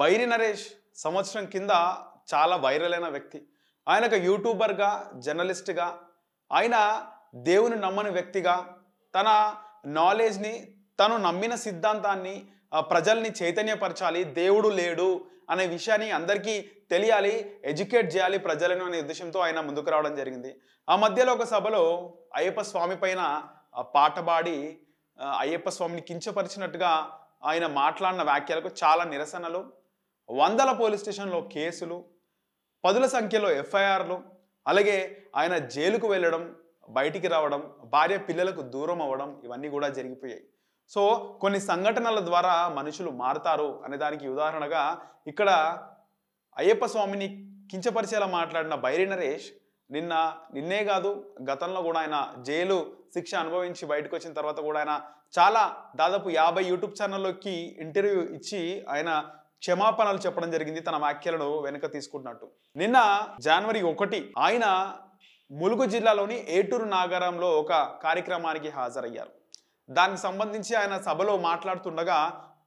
బైరి నరేష్ సంవత్సరం కింద చాలా వైరల్ అయిన వ్యక్తి. ఆయన ఒక యూట్యూబర్‌గా, జర్నలిస్ట్‌గా, ఆయన దేవుని నమ్మని వ్యక్తిగా, తన నాలెడ్జ్‌ని, తను నమ్మిన సిద్ధాంతాన్ని ప్రజల్ని చైతన్యపరచాలి. దేవుడు లేడు అనే విషయాన్ని అందరికీ తెలియాలి, ఎడ్యుకేట్ చేయాలి ప్రజలను అనే ఉద్దేశంతో ఆయన ముందుకు రావడం జరిగింది. ఆ మధ్యలో ఒక సభలో అయ్యప్ప స్వామి పైన పాట పాడి అయ్యప్ప స్వామిని కించపరిచినట్టుగా ఆయన మాట్లాడిన వ్యాఖ్యలకు చాలా నిరసనలు, వందల పోలీస్ స్టేషన్‌లో కేసులు, పదుల సంఖ్యలో ఎఫ్ఐఆర్‌లు, అలాగే ఆయన జైలుకు వెళ్ళడం, బయటికి రావడం, భార్య పిల్లలకు దూరం అవ్వడం ఇవన్నీ కూడా జరిగిపోయాయి. సో, కొన్ని సంఘటనల ద్వారా మనుషులు మారతారు అనే దానికి ఉదాహరణగా ఇక్కడ అయ్యప్ప స్వామిని కించపరిచేలా మాట్లాడిన బైరి నరేష్ నిన్నే కాదు గతంలో కూడా ఆయన జైలు శిక్ష అనుభవించి బయటకు వచ్చిన తర్వాత కూడా ఆయన చాలా దాదాపు 50 యూట్యూబ్ ఛానల్లోకి ఇంటర్వ్యూ ఇచ్చి ఆయన క్షమాపణలు చెప్పడం జరిగింది తన వ్యాఖ్యలను వెనుక తీసుకుంటున్నట్టు. నిన్న జనవరి 1 ఆయన ములుగు జిల్లాలోని ఏటూరు నాగారంలో ఒక కార్యక్రమానికి హాజరయ్యారు. దానికి సంబంధించి ఆయన సభలో మాట్లాడుతుండగా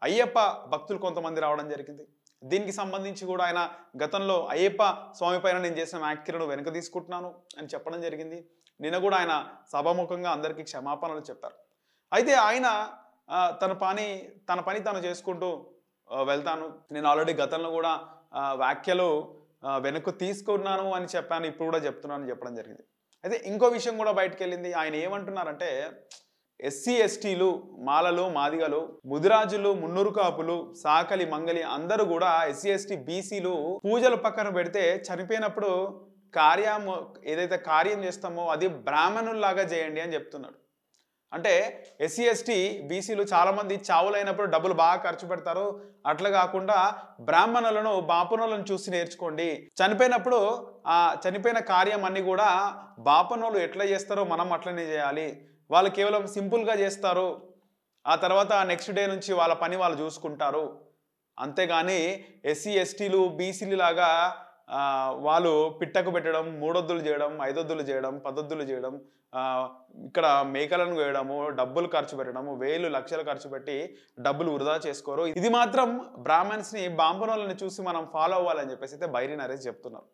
అయ్యప్ప భక్తులు కొంతమంది రావడం జరిగింది. దీనికి సంబంధించి కూడా ఆయన గతంలో అయ్యప్ప స్వామి పైన నేను చేసిన వ్యాఖ్యలను వెనుక తీసుకుంటున్నాను అని చెప్పడం జరిగింది. నిన్న కూడా ఆయన సభాముఖంగా అందరికీ క్షమాపణలు చెప్పారు. అయితే ఆయన తన పని తాను చేసుకుంటూ వెళ్తాను. నేను ఆల్రెడీ గతంలో కూడా వ్యాఖ్యలు వెనక్కు తీసుకున్నాను అని చెప్పాను, ఇప్పుడు కూడా చెప్తున్నాను అని చెప్పడం జరిగింది. అయితే ఇంకో విషయం కూడా బయటకు వెళ్ళింది. ఆయన ఏమంటున్నారంటే ఎస్సీ ఎస్టీలు, మాలలు, మాదిగలు, ముదిరాజులు, మున్నూరు కాపులు, సాకలి, మంగలి అందరూ కూడా ఎస్సీ ఎస్టీ బీసీలు పూజలు పక్కన పెడితే చనిపోయినప్పుడు ఏదైతే కార్యం చేస్తామో అది బ్రాహ్మణుల్లాగా చేయండి అని చెప్తున్నాడు. అంటే ఎస్సీ ఎస్టీ బీసీలు చాలామంది చావులైనప్పుడు డబ్బులు బాగా ఖర్చు పెడతారు. అట్లా కాకుండా బ్రాహ్మణులను బాపనోళ్ళను చూసి నేర్చుకోండి. చనిపోయినప్పుడు ఆ చనిపోయిన కార్యం అన్ని కూడా బాపనోళ్ళు ఎట్లా చేస్తారో మనం అట్లనే చేయాలి. వాళ్ళు కేవలం సింపుల్గా చేస్తారు, ఆ తర్వాత నెక్స్ట్ డే నుంచి వాళ్ళ పని వాళ్ళు చూసుకుంటారు. అంతేగాని ఎస్సీ ఎస్టీలు బీసీలు లాగా వాళ్ళు పిట్టకు పెట్టడం, 3 ఒత్తులు చేయడం, 5 ఒత్తులు చేయడం, 10 ఒత్తులు చేయడం, ఇక్కడ మేకలను వేయడము, డబ్బులు ఖర్చు పెట్టడము, వేలు లక్షలు ఖర్చు పెట్టి డబ్బులు వృధా చేసుకోరు. ఇది మాత్రం బ్రాహ్మణ్స్ని బాంబనోళ్ళని చూసి మనం ఫాలో అవ్వాలని చెప్పేసి అయితే బైరి నరేష్ చెప్తున్నారు.